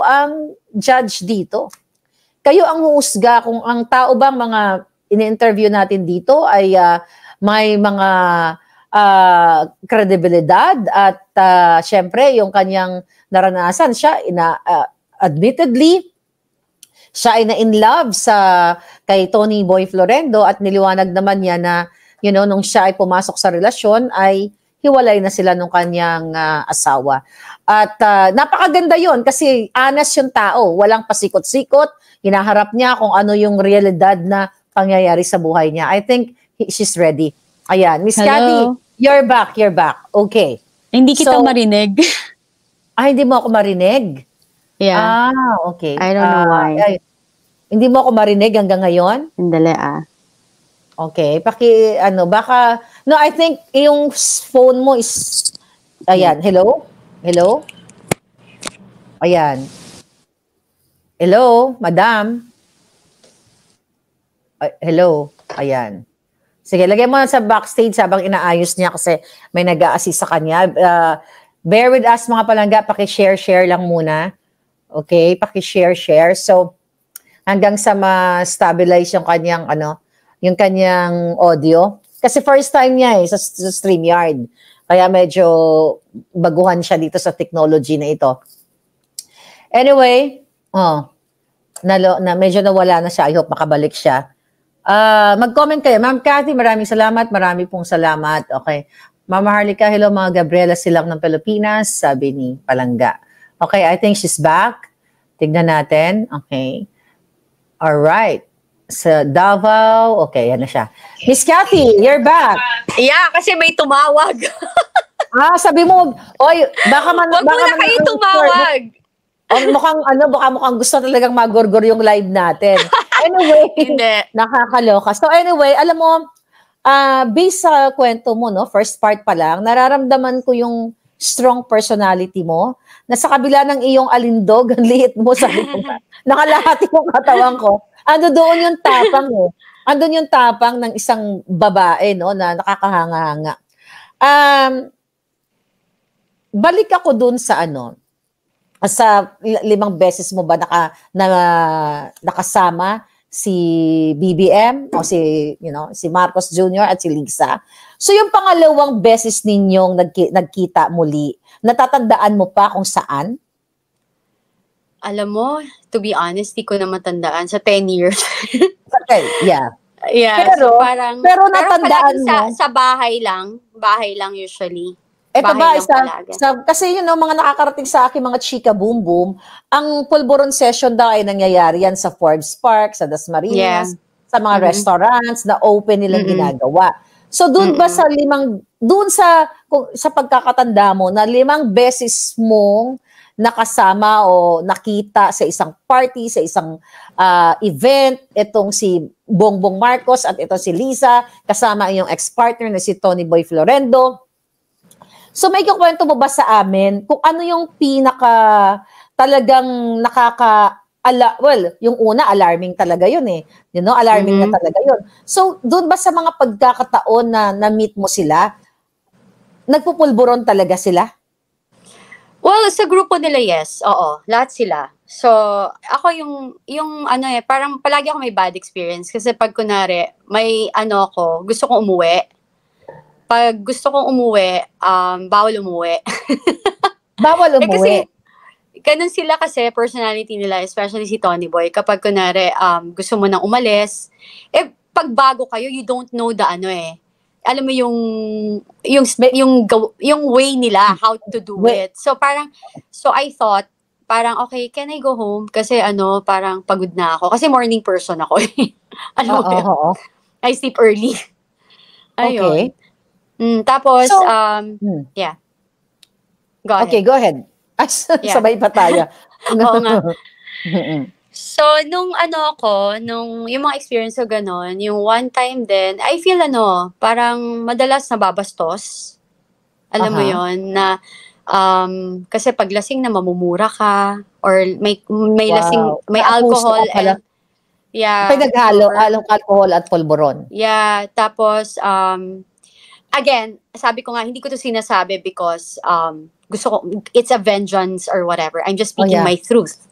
ang judge dito? Kayo ang humusga kung ang tao bang mga ini-interview natin dito ay may mga kredibilidad at syempre yung kanyang naranasan siya admittedly siya ay na in love kay Tony Boy Florendo at niliwanag naman niya na nung siya ay pumasok sa relasyon ay hiwalay na sila nung kanyang asawa. At napakaganda yon kasi honest yung tao, walang pasikot-sikot, hinaharap niya kung ano yung realidad na pangyayari sa buhay niya. I think she's ready. Ayan, Miss Cathy, you're back. Okay. Hindi kita marinig. Hindi mo ako marinig? Yeah. Okay. I don't know why. Hindi mo ako marinig hanggang ngayon? Hindi Okay, baka, no, I think yung phone mo is, ayan, hello? Ayan. Hello, madam? Hello, ayan. Sige, lagay mo na sa backstage habang inaayos niya kasi may nag-a-assist sa kanya. Bear with us mga palangga, paki-share lang muna. Okay, paki-share. So, hanggang sa ma-stabilize yung kanyang yung kanyang audio. Kasi first time niya sa StreamYard. Kaya medyo baguhan siya dito sa technology na ito. Anyway, medyo nawala na siya. I hope makabalik siya. Mag-comment kayo. Ma'am Cathy, maraming salamat. Marami pong salamat. Okay. Mama Harlika, hello mga Gabriela Silang ng Pilipinas, sabi ni Palangga. Okay, I think she's back. Tignan natin. Okay. Alright. Sa Davao. Okay, yan na siya. Miss Cathy, you're back. Yeah, kasi may tumawag. Sabi mo, oy, baka Wag muna kayo tumawag. Mukhang gusto talagang magorgor yung live natin. Anyway, hindi. Nakakaloka. So anyway, alam mo, based sa kwento mo, no, first part pa lang, nararamdaman ko yung strong personality mo, na sa kabila ng iyong alindog, ang liit mo, sabi ko, nakalahati yung katawan ko. Ando doon yung tapang Andun yung tapang ng isang babae, no, na nakakahanga-hanga. Balik ako doon sa sa 5 beses mo ba nakasama si BBM o si Marcos Jr. at si Lisa. So yung pangalawang beses ninyong nagkita muli, natatandaan mo pa kung saan? Alam mo, to be honest, di ko na matandaan sa 10 years. Okay, yeah. Yeah, pero natandaan mo. Sa bahay lang usually. Ito ba, kasi mga nakakarating sa akin, mga chika boom boom, ang pulburon session daw ay nangyayari yan sa Forbes Park, sa Dasmariñas, sa mga restaurants na open nilang ginagawa. So doon ba sa pagkakatanda mo na 5 beses mong nakasama o nakita sa isang party, sa isang event, itong si Bongbong Marcos at ito si Lisa, kasama yung ex-partner na si Tony Boy Florendo. So may kukwento mo ba sa amin kung ano yung talagang yung una, alarming talaga yun alarming na talaga yun. So doon ba sa mga pagkakataon na na-meet mo sila, nagpupulburon talaga sila? Well, sa grupo nila, yes. Oo, lahat sila. So, ako parang palagi ako may bad experience kasi pag kunwari, may gusto kong umuwi. Pag gusto kong umuwi, bawal umuwi. Bawal umuwi? Ganun sila kasi, personality nila, especially si Tony Boy. Kapag kunwari, gusto mo nang umalis, pag bago kayo, you don't know alam mo yung way nila, how to do it. So I thought, okay, can I go home? Kasi parang pagod na ako. Kasi morning person ako. I sleep early. Ayun. Okay. Tapos, yeah. Go ahead. Okay, go ahead. Sabay pa tayo. Oo nga. So, nung yung mga experience ko ganon, yung one time din, I feel parang madalas nababastos. Alam mo yon na, kasi pag lasing na mamumura ka, or may lasing, may alcohol, and, yeah. Pinaghalo, alcohol at pulburon. Yeah, tapos, again, sabi ko nga, hindi ko to sinasabi because, gusto ko, it's a vengeance or whatever. I'm just speaking my truth.